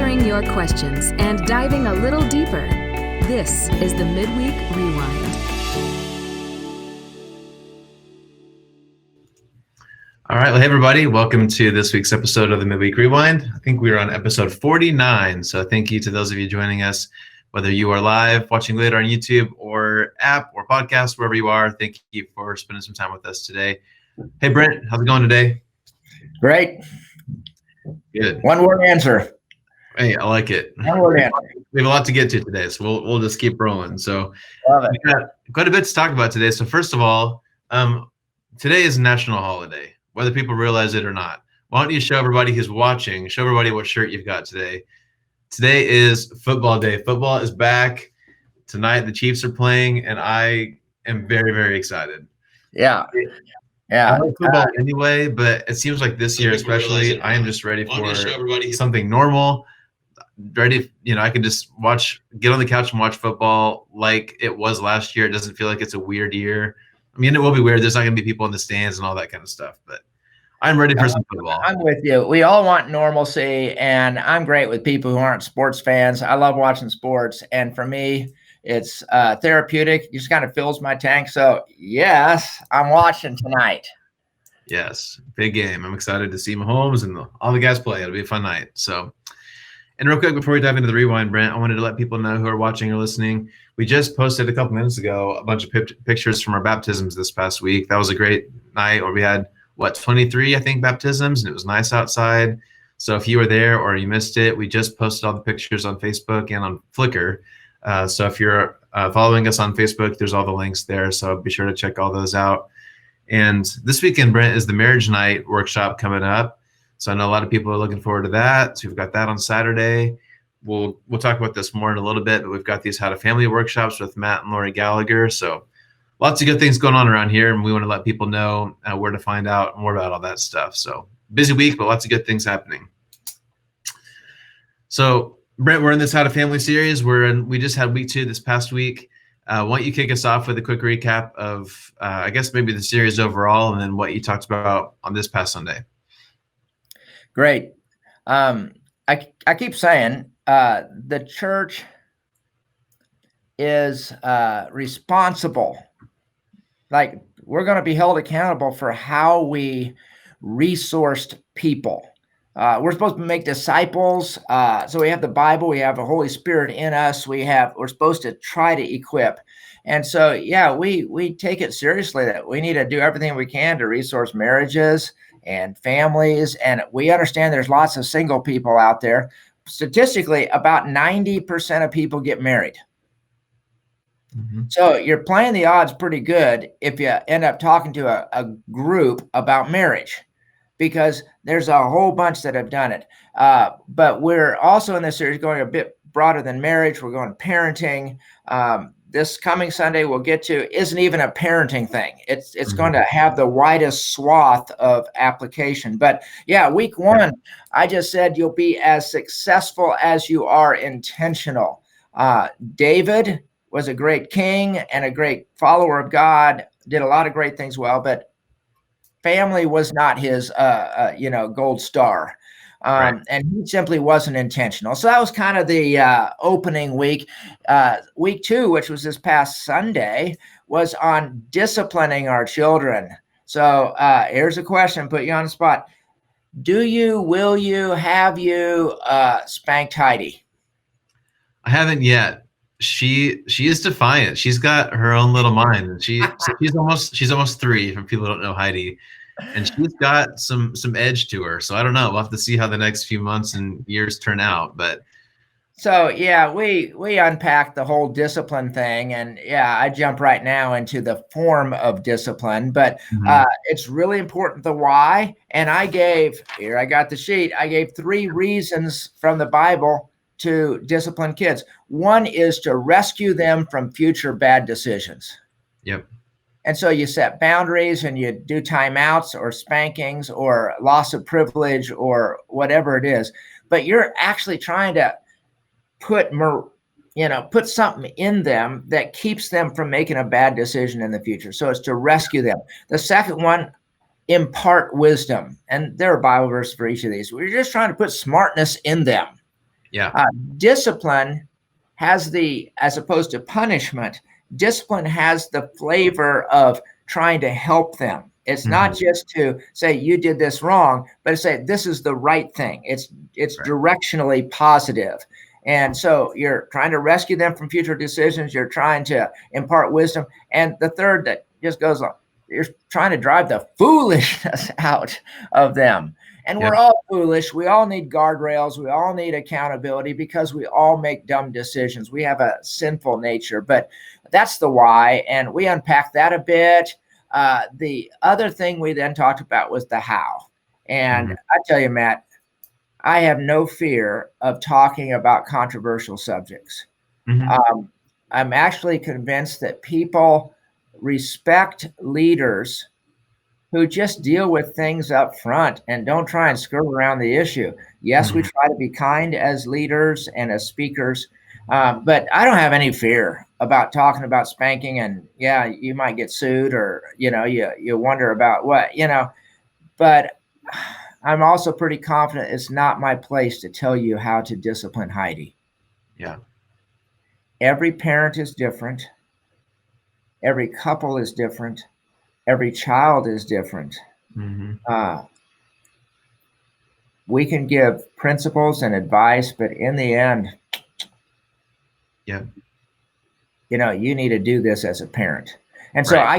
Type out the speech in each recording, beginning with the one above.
answering your questions and diving a little deeper. This is the Midweek Rewind. All right. Well, hey, everybody. Welcome to this week's episode of the Midweek Rewind. I think we're on episode 49. So thank you to those of you joining us, whether you are live, watching later on YouTube or app or podcast, wherever you are. Thank you for spending some time with us today. Hey, Brent, how's it going today? Great. Good. One word answer. Hey, I like it. One word answer. We have a lot to get to today, so we'll just keep rolling. So Love it. we got quite a bit to talk about today. So first of all, today is a national holiday, whether people realize it or not. Why don't you show everybody who's watching, show everybody what shirt you've got today. Today is football day. Football is back. Tonight the Chiefs are playing, and I am very, very excited. Yeah. I like football anyway, but it seems like this year especially, I am just ready for something normal. Ready, I can just get on the couch and watch football like it was last year. It doesn't feel like it's a weird year. I mean, it will be weird. There's not going to be people in the stands and all that kind of stuff, but I'm ready for some football. I'm with you. We all want normalcy, and I'm great with people who aren't sports fans. I love watching sports, and for me, it's therapeutic. It just kind of fills my tank. So, yes, I'm watching tonight. Yes, big game. I'm excited to see Mahomes and all the guys play. It'll be a fun night. So, and real quick, before we dive into the rewind, Brent, I wanted to let people know who are watching or listening. We just posted a couple minutes ago a bunch of pictures from our baptisms this past week. That was a great night where we had, 23, I think, baptisms, and it was nice outside. So if you were there or you missed it, we just posted all the pictures on Facebook and on Flickr. So if you're following us on Facebook, there's all the links there. So be sure to check all those out. And this weekend, Brent, is the Marriage Night workshop coming up. So I know a lot of people are looking forward to that. So we've got that on Saturday. We'll talk about this more in a little bit, but we've got these How to Family workshops with Matt and Lori Gallagher. So lots of good things going on around here, and we want to let people know where to find out more about all that stuff. So busy week, but lots of good things happening. So Brent, we're in this How to Family series. We just had week 2 this past week. Why don't you kick us off with a quick recap of, I guess, maybe the series overall, and then what you talked about on this past Sunday. Great. I keep saying the church is responsible. Like, we're going to be held accountable for how we resourced people. We're supposed to make disciples. So we have the Bible, we have the Holy Spirit in us. We're supposed to try to equip. And so, yeah, we take it seriously that we need to do everything we can to resource marriages and families. And we understand there's lots of single people out there. Statistically, about 90% of people get married. Mm-hmm. So you're playing the odds pretty good if you end up talking to a group about marriage, because there's a whole bunch that have done it. But we're also in this series going a bit broader than marriage. We're going parenting. This coming Sunday we'll get to isn't even a parenting thing. It's mm-hmm. going to have the widest swath of application. But yeah, week 1, I just said you'll be as successful as you are intentional. David was a great king and a great follower of God, did a lot of great things well, but family was not his, gold star. Right. And he simply wasn't intentional. So that was kind of the opening week. Week 2, which was this past Sunday, was on disciplining our children. So here's a question, put you on the spot. Will you, have you spanked Heidi? I haven't yet. She is defiant. She's got her own little mind, and she's almost 3. For people who don't know Heidi, and she's got some edge to her. So I don't know. We'll have to see how the next few months and years turn out. But so yeah, we unpacked the whole discipline thing, and yeah, I jump right now into the form of discipline. But it's really important the why. And I got the sheet. I gave 3 reasons from the Bible to discipline kids. 1 is to rescue them from future bad decisions. Yep. And so you set boundaries and you do timeouts or spankings or loss of privilege or whatever it is. But you're actually trying to put something in them that keeps them from making a bad decision in the future. So it's to rescue them. The second one, impart wisdom. And there are Bible verses for each of these. We're just trying to put smartness in them. Yeah. Discipline has as opposed to punishment, discipline has the flavor of trying to help them. It's not just to say you did this wrong, but to say this is the right thing. It's Right. directionally positive. And so you're trying to rescue them from future decisions. You're trying to impart wisdom. And the third that just goes on, you're trying to drive the foolishness out of them. And we're all foolish. We all need guardrails. We all need accountability because we all make dumb decisions. We have a sinful nature, but that's the why. And we unpacked that a bit. The other thing we then talked about was the how. And I tell you, Matt, I have no fear of talking about controversial subjects. I'm actually convinced that people respect leaders who just deal with things up front and don't try and skirt around the issue. Yes, we try to be kind as leaders and as speakers, but I don't have any fear about talking about spanking. And yeah, you might get sued, or you wonder about what, but I'm also pretty confident it's not my place to tell you how to discipline Heidi. Yeah. Every parent is different. Every couple is different. Every child is different. We can give principles and advice, but in the end, you need to do this as a parent. And so I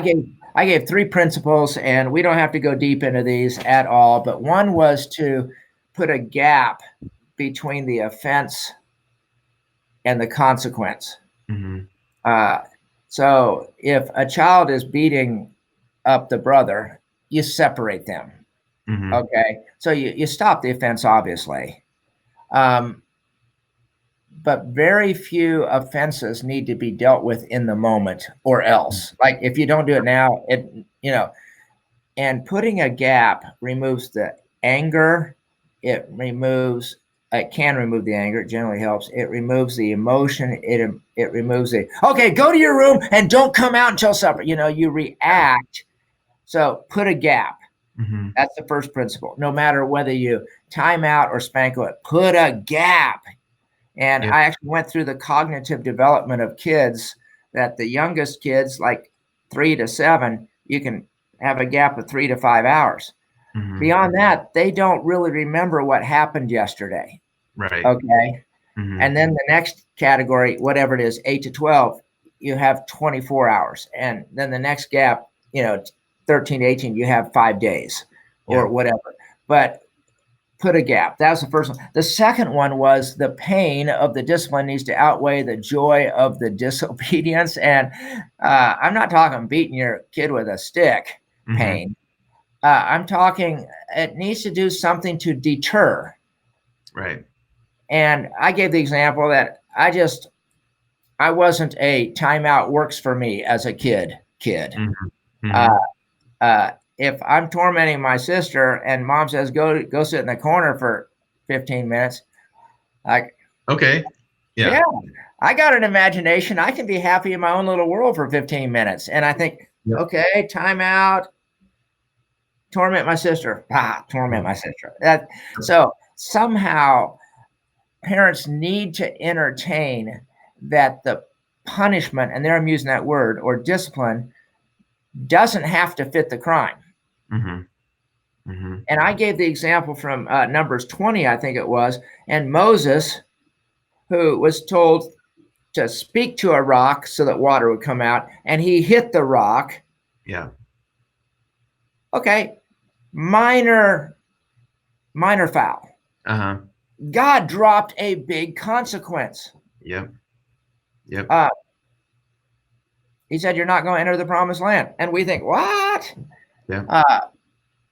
gave 3 principles, and we don't have to go deep into these at all, but one was to put a gap between the offense and the consequence. So if a child is beating up the brother, you separate them. Okay. So you stop the offense, obviously. But very few offenses need to be dealt with in the moment, or else. Like if you don't do it now, and putting a gap removes the anger. It can remove the anger. It generally helps. It removes the emotion. It removes okay, go to your room and don't come out until supper. You react. So put a gap. That's the first principle. No matter whether you time out or spank it, put a gap. And I actually went through the cognitive development of kids, that the youngest kids, like 3 to 7, you can have a gap of 3 to 5 hours. Beyond that, they don't really remember what happened yesterday. Right. Okay. And then the next category, whatever it is, 8 to 12, you have 24 hours. And then the next gap, 13 to 18, you have 5 days or whatever. But put a gap. That was the first one. The second one was the pain of the discipline needs to outweigh the joy of the disobedience. And I'm not talking beating your kid with a stick pain. I'm talking it needs to do something to deter. Right. And I gave the example that I wasn't a timeout works for me as a kid. If I'm tormenting my sister and mom says, go sit in the corner for 15 minutes, like, okay. Yeah. I got an imagination. I can be happy in my own little world for 15 minutes. And I think, okay, time out, torment my sister. Torment my sister. So somehow parents need to entertain that the punishment, and there I'm using that word, or discipline, doesn't have to fit the crime. And I gave the example from Numbers 20, I think it was, and Moses, who was told to speak to a rock so that water would come out, and he hit the rock. Yeah. Okay. Minor foul. God dropped a big consequence. He said, you're not going to enter the promised land. And we think, what?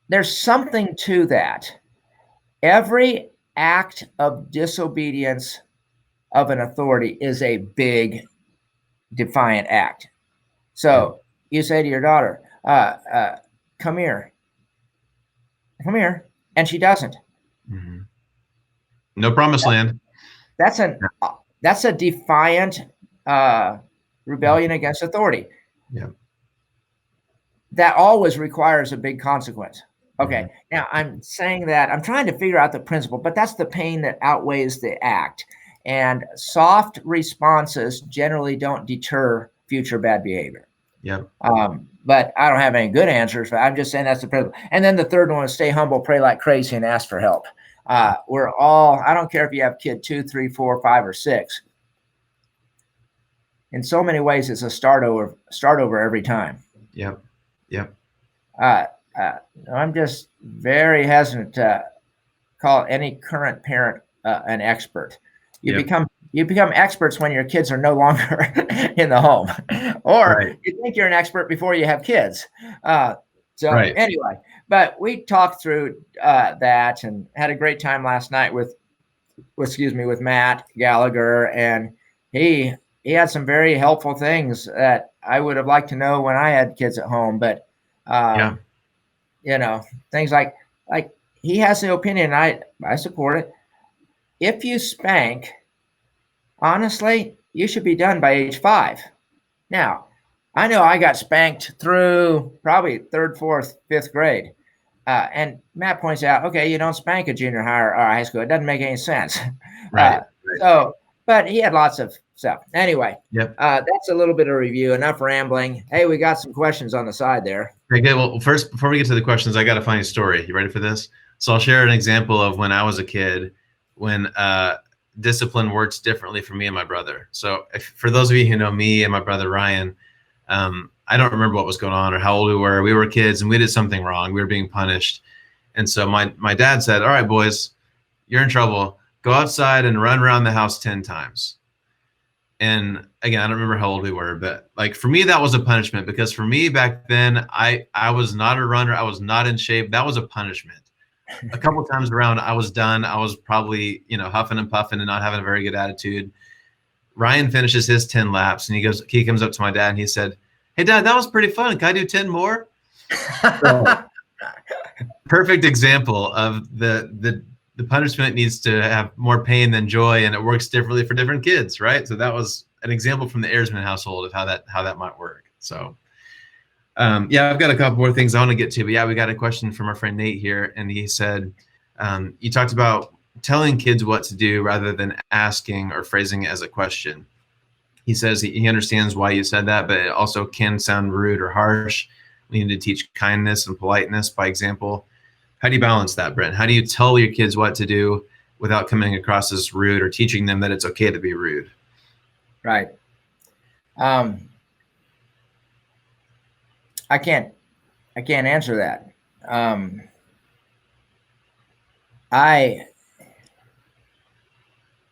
There's something to that. Every act of disobedience of an authority is a big defiant act. So you say to your daughter, come here. And she doesn't. No promised land. That's a defiant rebellion against authority. That always requires a big consequence. Okay. Now I'm saying that I'm trying to figure out the principle, but that's the pain that outweighs the act. And soft responses generally don't deter future bad behavior. Yep. But I don't have any good answers. I'm just saying that's the principle. And then the third one is stay humble, pray like crazy, and ask for help. We're all, I don't care if you have kid 2, 3, 4, 5, or 6. In so many ways, it's a start over every time. Yep. Yep. I'm just very hesitant to call any current parent an expert. You become experts when your kids are no longer in the home, or you think you're an expert before you have kids. Anyway, but we talked through that and had a great time last night with Matt Gallagher, and he had some very helpful things that I would have liked to know when I had kids at home. But things like he has the opinion, I support it. If you spank, honestly, you should be done by age 5. Now, I know I got spanked through probably 3rd, 4th, 5th grade. And Matt points out, okay, you don't spank a junior high or high school. It doesn't make any sense. Right. But he had lots of stuff. Anyway, that's a little bit of review. Enough rambling. Hey, we got some questions on the side there. Okay, well, first, before we get to the questions, I got a funny story. You ready for this? So I'll share an example of when I was a kid, when discipline works differently for me and my brother. So for those of you who know me and my brother Ryan, I don't remember what was going on or how old we were. We were kids and we did something wrong. We were being punished. And so my dad said, all right, boys, you're in trouble. Go outside and run around the house 10 times. And again, I don't remember how old we were, but like for me, that was a punishment, because for me back then, I was not a runner. I was not in shape. That was a punishment. A couple of times around, I was done. I was probably, huffing and puffing and not having a very good attitude. Ryan finishes his 10 laps and he comes up to my dad and he said, hey Dad, that was pretty fun. Can I do 10 more? So, perfect example of the punishment needs to have more pain than joy, and it works differently for different kids, right? So that was an example from the Ayersman household of how that might work. So I've got a couple more things I want to get to, but we got a question from our friend Nate here, and he said, you talked about telling kids what to do rather than asking or phrasing it as a question. He says he understands why you said that, but it also can sound rude or harsh. We need to teach kindness and politeness by example. How do you balance that, Brent? How do you tell your kids what to do without coming across as rude or teaching them that it's okay to be rude? Right. I can't answer that.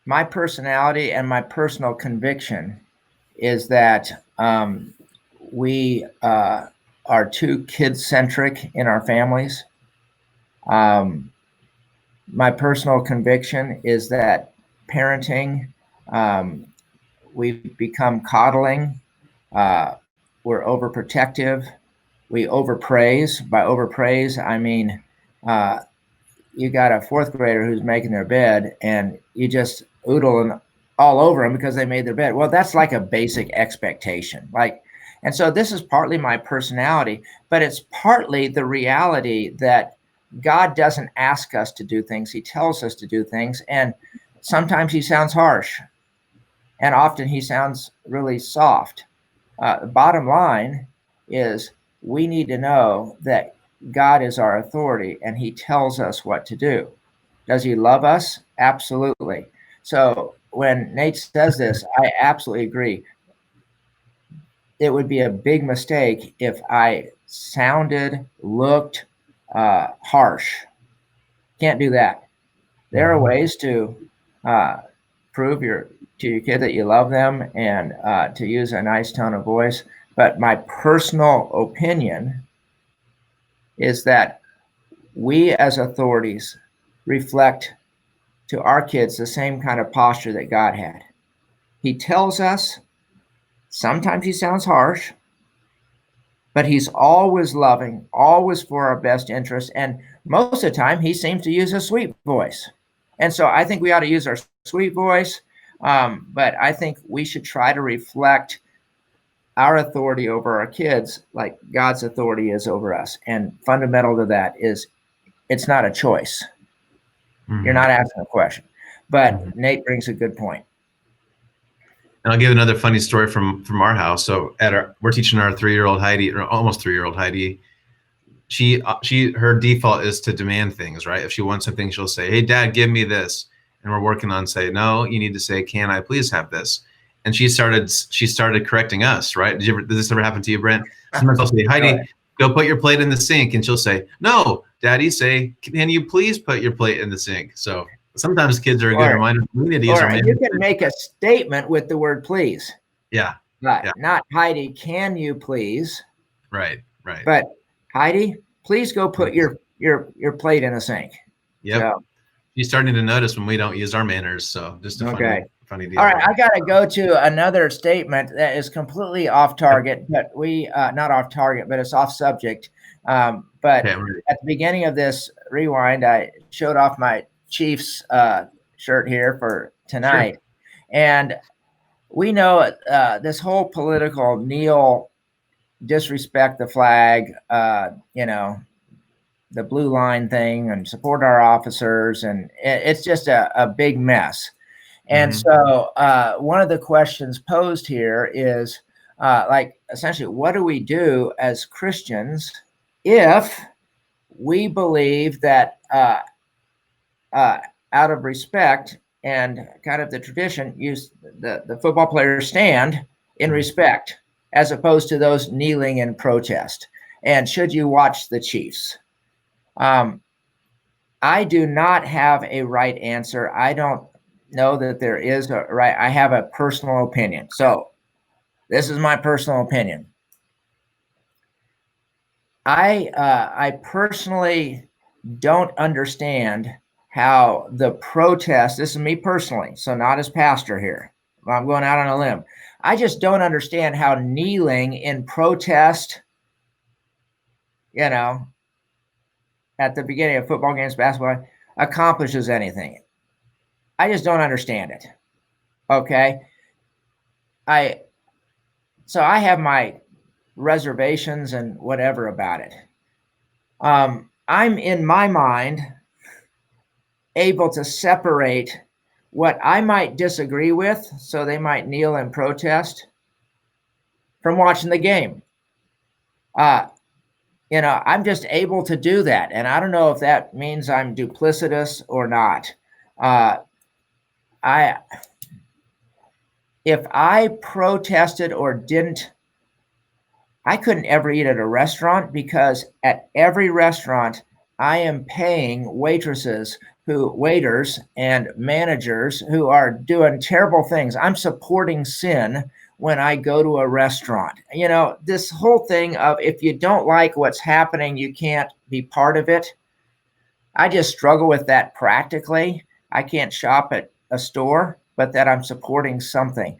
My personality and my personal conviction is that we are too kid-centric in our families. My personal conviction is that parenting, we've become coddling. We're overprotective. We overpraise. By overpraise, I mean you got a 4th grader who's making their bed and you just oodle all over them because they made their bed. Well, that's like a basic expectation. And so this is partly my personality, but it's partly the reality that God doesn't ask us to do things. He tells us to do things. And sometimes he sounds harsh. And often he sounds really soft. The bottom line is we need to know that God is our authority and he tells us what to do. Does he love us? Absolutely. So when Nate says this, I absolutely agree. It would be a big mistake if I sounded, looked harsh. Can't do that. There are ways to prove to your kid that you love them and to use a nice tone of voice. But my personal opinion is that we as authorities reflect to our kids the same kind of posture that God had. He tells us, sometimes he sounds harsh, but he's always loving, always for our best interest. And most of the time, he seems to use a sweet voice. And so I think we ought to use our sweet voice, but I think we should try to reflect our authority over our kids like God's authority is over us. And fundamental to that is it's not a choice. Mhm. You're not asking a question. But Nate brings a good point. And I'll give another funny story from our house. So we're teaching our 3-year-old Heidi, or almost 3-year-old Heidi. Her default is to demand things, right? If she wants something, she'll say, "Hey, Dad, give me this." And we're working on say, "No, you need to say, can I please have this?" And she started correcting us, right? Did this ever happen to you, Brent? Sometimes I'll say, "Heidi, go put your plate in the sink," and she'll say, "No, Daddy, say, can you please put your plate in the sink?" So sometimes kids are a good reminder. We need to use our you can make a statement with the word please. Yeah. Not Heidi, can you please? Right. But Heidi, please go put your plate in the sink. Yep. So, she's starting to notice when we don't use our manners. So just a funny deal. All right, I got to go to another statement that is completely off target, but not off target, but it's off subject. But at the beginning of this rewind, I showed off my Chiefs shirt here for tonight. Sure. And we know this whole political kneel, disrespect the flag, the blue line thing, and support our officers. And it's just a big mess. And so one of the questions posed here is essentially, what do we do as Christians if we believe that out of respect and kind of the tradition, the football players stand in respect as opposed to those kneeling in protest? And should you watch the Chiefs? I do not have a right answer. I don't know that there is a right. I have a personal opinion. So this is my personal opinion. I personally don't understand how the protest, this is me personally, so not as pastor here, I'm going out on a limb. I just don't understand how kneeling in protest, at the beginning of football games, basketball, accomplishes anything. I just don't understand it. Okay. So I have my reservations and whatever about it. I'm in my mind able to separate what I might disagree with, so they might kneel and protest, from watching the game. I'm just able to do that. And I don't know if that means I'm duplicitous or not. If I protested or didn't, I couldn't ever eat at a restaurant, because at every restaurant I am paying waiters and managers who are doing terrible things. I'm supporting sin when I go to a restaurant. This whole thing of, if you don't like what's happening, you can't be part of it. I just struggle with that practically. I can't shop at a store, but that I'm supporting something.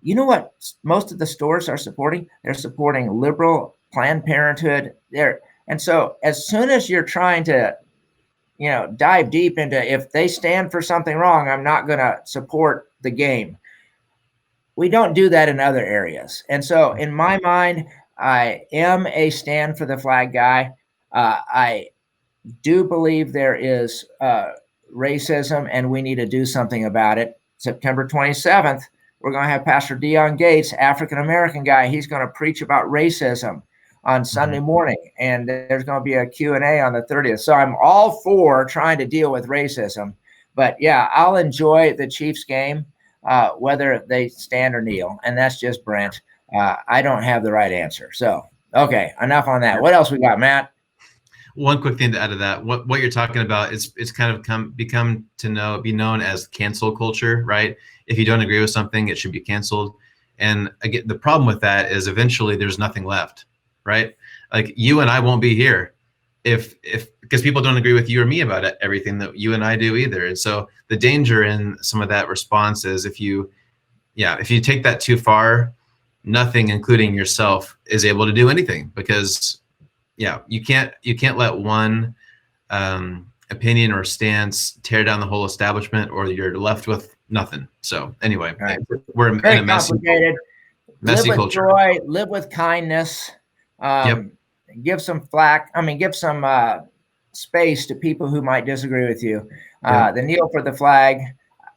You know what most of the stores are supporting? They're supporting liberal, Planned Parenthood. And so as soon as you're trying to, dive deep into, if they stand for something wrong, I'm not going to support the game. We don't do that in other areas. And so in my mind, I am a stand for the flag guy. I do believe there is racism, and we need to do something about it. September 27th, we're going to have Pastor Dion Gates, African-American guy. He's going to preach about racism on Sunday morning, and there's going to be a Q&A on the 30th. So I'm all for trying to deal with racism. But yeah, I'll enjoy the Chiefs game, whether they stand or kneel. And that's just Brent. I don't have the right answer. So, okay, enough on that. What else we got, Matt? One quick thing to add to that, what you're talking about is it's kind of be known as cancel culture, right? If you don't agree with something, it should be canceled. And again, the problem with that is eventually there's nothing left, right? Like, you and I won't be here because people don't agree with you or me about everything that you and I do either. And so the danger in some of that response is if you take that too far, nothing, including yourself, is able to do anything, because you can't let one opinion or stance tear down the whole establishment, or you're left with nothing. So anyway, right. We're very in a messy live culture. With joy, live with kindness. Give some flack. Give some space to people who might disagree with you. The kneel for the flag.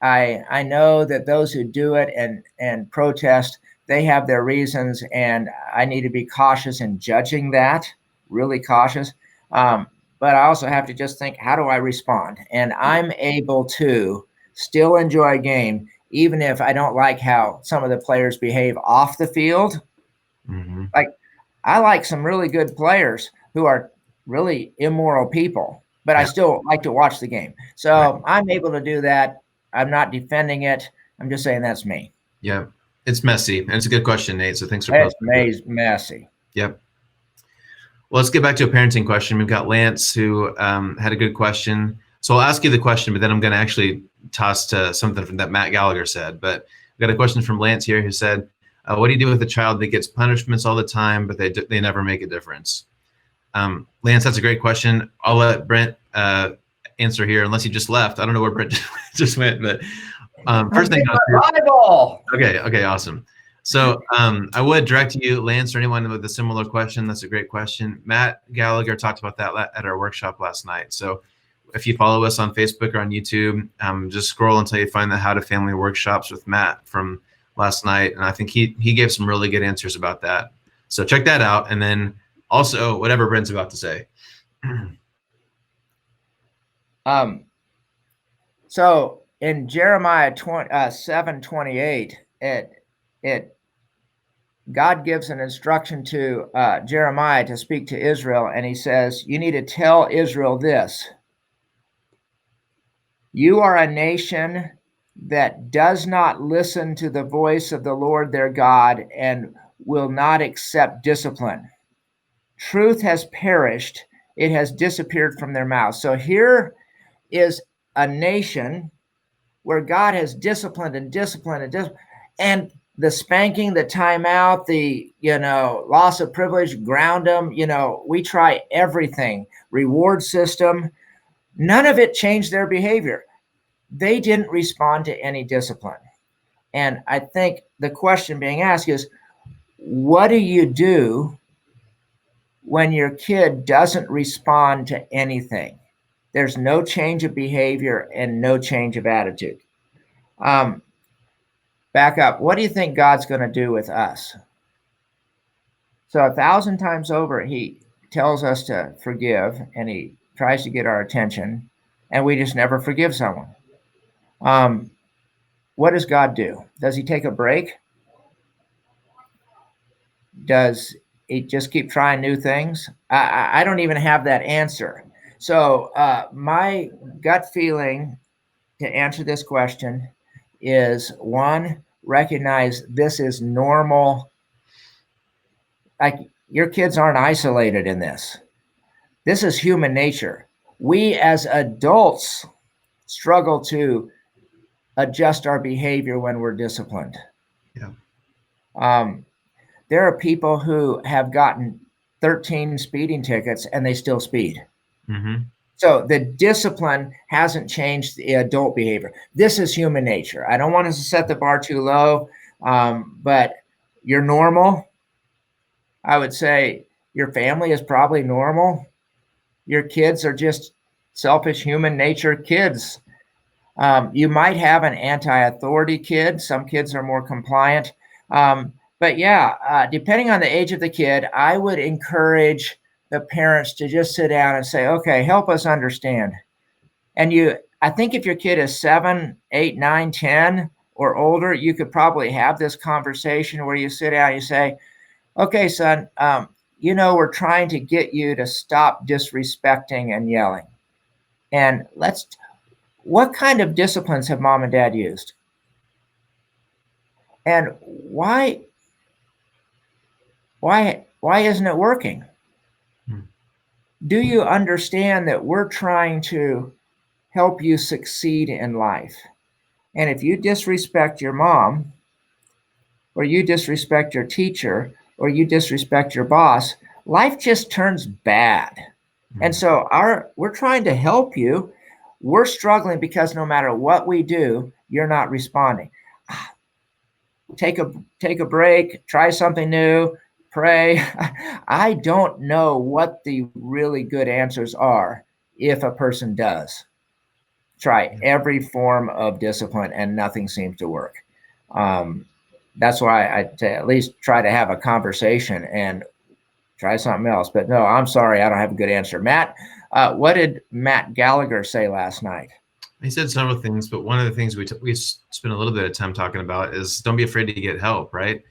I know that those who do it and protest, they have their reasons, and I need to be cautious in judging that, really cautious. But I also have to just think, how do I respond? And I'm able to still enjoy a game, even if I don't like how some of the players behave off the field. Mm-hmm. Like, I like some really good players who are really immoral people, but I still like to watch the game. So I'm able to do that. I'm not defending it. I'm just saying that's me. Yeah. It's messy. And it's a good question, Nate. So thanks for posting. It's messy. Yep. Well, let's get back to a parenting question. We've got Lance who had a good question. So I'll ask you the question, but then I'm going to actually toss to something from that Matt Gallagher said. But we've got a question from Lance here who said, what do you do with a child that gets punishments all the time, but they never make a difference? Lance, that's a great question. I'll let Brent answer here, unless he just left. I don't know where Brent just went, but first thing. Okay, awesome. So I would direct you, Lance, or anyone with a similar question. That's a great question. Matt Gallagher talked about that at our workshop last night. So if you follow us on Facebook or on YouTube, just scroll until you find the How to Family Workshops with Matt from last night. And I think he gave some really good answers about that. So check that out. And then also whatever Brent's about to say. So in Jeremiah 7:28, God gives an instruction to Jeremiah to speak to Israel, and he says, you need to tell Israel this: you are a nation that does not listen to the voice of the Lord their God and will not accept discipline. Truth has perished. It has disappeared from their mouth. So here is a nation where God has disciplined and the spanking, the timeout, the loss of privilege, ground them. We try everything, reward system. None of it changed their behavior. They didn't respond to any discipline. And I think the question being asked is, what do you do when your kid doesn't respond to anything? There's no change of behavior and no change of attitude. Back up. What do you think God's going to do with us? So 1,000 times over, he tells us to forgive, and he tries to get our attention, and we just never forgive someone. What does God do? Does he take a break? Does he just keep trying new things? I don't even have that answer. So my gut feeling to answer this question is, one, recognize this is normal. Like, your kids aren't isolated in this. This is human nature. We as adults struggle to adjust our behavior when we're disciplined. Yeah. There are people who have gotten 13 speeding tickets and they still speed. Mm-hmm. So the discipline hasn't changed the adult behavior. This is human nature. I don't want us to set the bar too low, but you're normal. I would say your family is probably normal. Your kids are just selfish human nature kids. You might have an anti-authority kid. Some kids are more compliant. But yeah, depending on the age of the kid, I would encourage the parents to just sit down and say, okay, help us understand. And I think if your kid is 7, 8, 9, 10 or older, you could probably have this conversation where you sit down and you say, okay, son, we're trying to get you to stop disrespecting and yelling. And what kind of disciplines have mom and dad used? And why isn't it working? Do you understand that we're trying to help you succeed in life? And if you disrespect your mom, or you disrespect your teacher, or you disrespect your boss, life just turns bad. And so we're trying to help you. We're struggling because no matter what we do, you're not responding. Take a break, try something new, pray. I don't know what the really good answers are. if a person does try every form of discipline and nothing seems to work. That's why I at least try to have a conversation and try something else. But no, I'm sorry, I don't have a good answer. Matt, what did Matt Gallagher say last night? He said several things, but one of the things we spent a little bit of time talking about is don't be afraid to get help, right?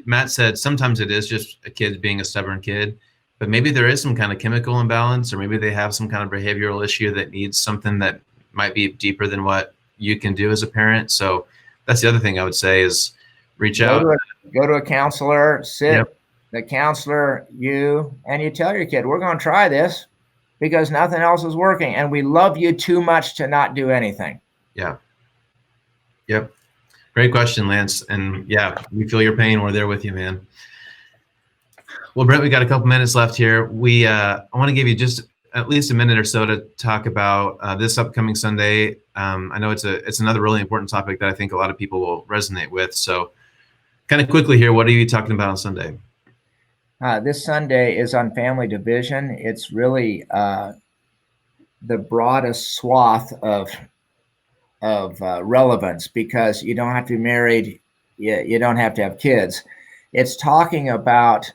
Matt said sometimes it is just a kid being a stubborn kid, but maybe there is some kind of chemical imbalance, or maybe they have some kind of behavioral issue that needs something that might be deeper than what you can do as a parent. So that's the other thing I would say is reach out. Go to a counselor, sit, the counselor, you tell your kid, we're going to try this because nothing else is working. And we love you too much to not do anything. Yeah. Yep. Great question, Lance. And yeah, we feel your pain. We're there with you, man. Well, Brent, we got a couple minutes left here. I want to give you just at least a minute or so to talk about this upcoming Sunday. I know it's another really important topic that I think a lot of people will resonate with. So kind of quickly here, what are you talking about on Sunday? This Sunday is on family division. It's really the broadest swath of relevance because you don't have to be married. You don't have to have kids. It's talking about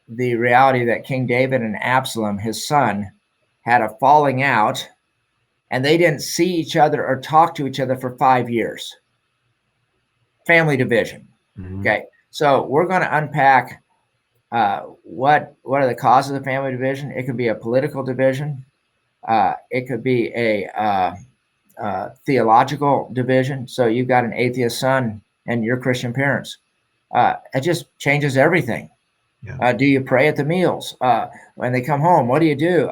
the reality that King David and Absalom, his son, had a falling out, and they didn't see each other or talk to each other for 5 years. Family division. Mm-hmm. Okay, so we're going to unpack what are the causes of family division. It could be a political division. It could be a theological division. So you've got an atheist son and your Christian parents. It just changes everything. Yeah. Do you pray at the meals? When they come home, what do you do?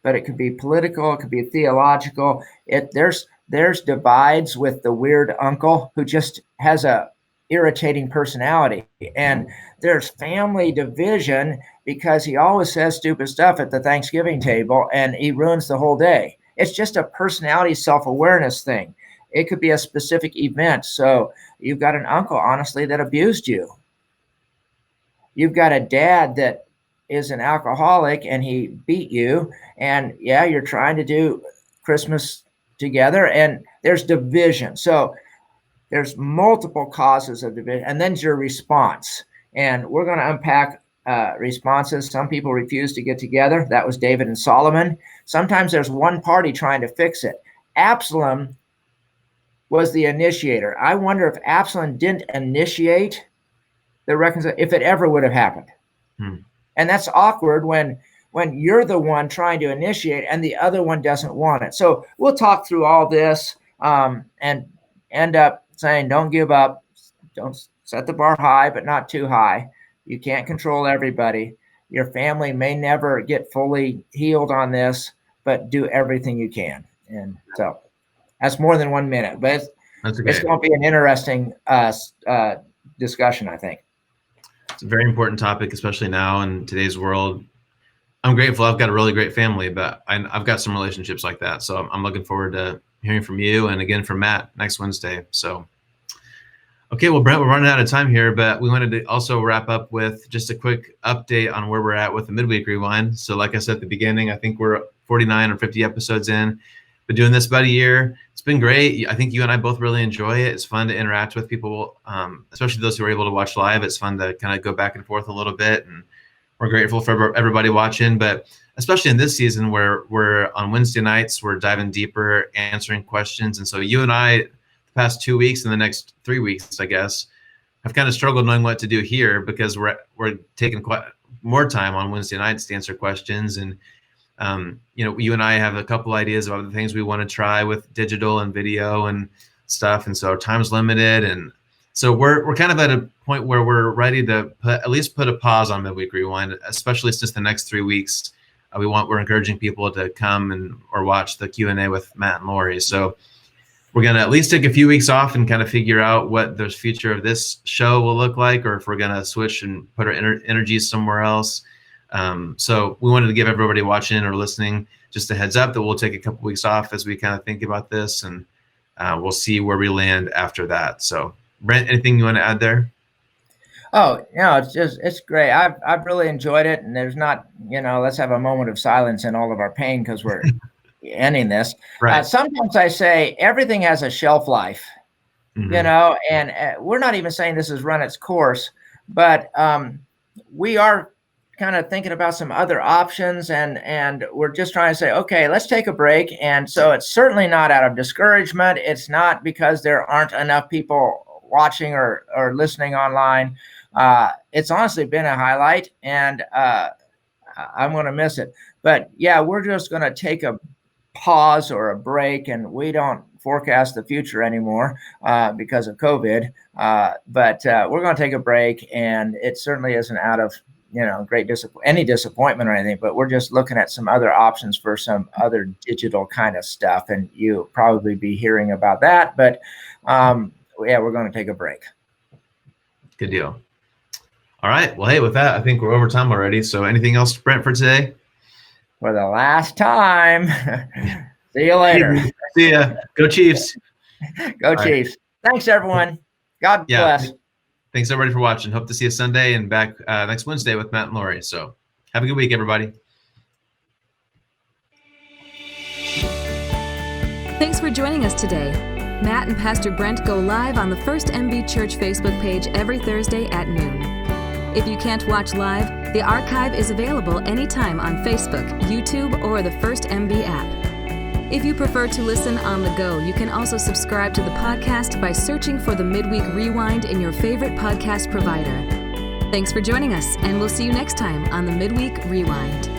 But it could be political. It could be theological. There's divides with the weird uncle who just has a irritating personality. And there's family division because he always says stupid stuff at the Thanksgiving table and he ruins the whole day. It's just a personality self-awareness thing. It could be a specific event. So you've got an uncle, honestly, that abused you. You've got a dad that is an alcoholic and he beat you. And yeah, you're trying to do Christmas together and there's division. So there's multiple causes of division, and then your response. And we're going to unpack responses. Some people refuse to get together. That was David and Solomon. Sometimes there's one party trying to fix it. Absalom was the initiator. I wonder if Absalom didn't initiate the reconciliation, if it ever would have happened. And that's awkward when you're the one trying to initiate and the other one doesn't want it. So we'll talk through all this and end up saying, don't give up. Don't set the bar high, but not too high. You can't control everybody. Your family may never get fully healed on this, but do everything you can. And so that's more than 1 minute, but it's going to be an interesting discussion, I think. It's a very important topic, especially now in today's world. I'm grateful. I've got a really great family, but I've got some relationships like that. So I'm looking forward to hearing from you and again from Matt next Wednesday. So, okay, well, Brent, we're running out of time here, but we wanted to also wrap up with just a quick update on where we're at with the Midweek Rewind. So like I said at the beginning, I think we're 49 or 50 episodes in. Been doing this about a year. It's been great. I think you and I both really enjoy it. It's fun to interact with people, especially those who are able to watch live. It's fun to kind of go back and forth a little bit, and we're grateful for everybody watching, but especially in this season where we're on Wednesday nights, we're diving deeper, answering questions. And so you and I, the past 2 weeks and the next 3 weeks, I guess, have kind of struggled knowing what to do here because we're taking quite more time on Wednesday nights to answer questions. And, you and I have a couple ideas of other things we want to try with digital and video and stuff. And so time's limited. And so we're kind of at a point where we're ready to at least put a pause on Midweek Rewind, especially since the next 3 weeks. We're encouraging people to come or watch the Q&A with Matt and Lori. So we're going to at least take a few weeks off and kind of figure out what the future of this show will look like, or if we're going to switch and put our energies somewhere else. So we wanted to give everybody watching or listening just a heads up that we'll take a couple weeks off as we kind of think about this, and we'll see where we land after that. So Brent, anything you want to add there? Oh, it's great. I've really enjoyed it, and there's not, let's have a moment of silence in all of our pain because we're ending this. Right. Sometimes I say everything has a shelf life, and we're not even saying this has run its course, but we are kind of thinking about some other options, and we're just trying to say, okay, let's take a break. And so it's certainly not out of discouragement. It's not because there aren't enough people watching or listening online. It's honestly been a highlight, and I'm going to miss it. But yeah, we're just going to take a pause or a break, and we don't forecast the future anymore because of COVID. But we're going to take a break, and it certainly isn't out of any disappointment or anything. But we're just looking at some other options for some other digital kind of stuff, and you'll probably be hearing about that. But yeah, we're going to take a break. Good deal. All right. Well, hey, with that, I think we're over time already. So anything else, Brent, for today? For the last time. See you later. See ya. Go Chiefs. Go Chiefs. Right. Thanks, everyone. God bless. Thanks, everybody, for watching. Hope to see you Sunday and back next Wednesday with Matt and Lori. So have a good week, everybody. Thanks for joining us today. Matt and Pastor Brent go live on the First MB Church Facebook page every Thursday at noon. If you can't watch live, the archive is available anytime on Facebook, YouTube, or the First MB app. If you prefer to listen on the go, you can also subscribe to the podcast by searching for the Midweek Rewind in your favorite podcast provider. Thanks for joining us, and we'll see you next time on the Midweek Rewind.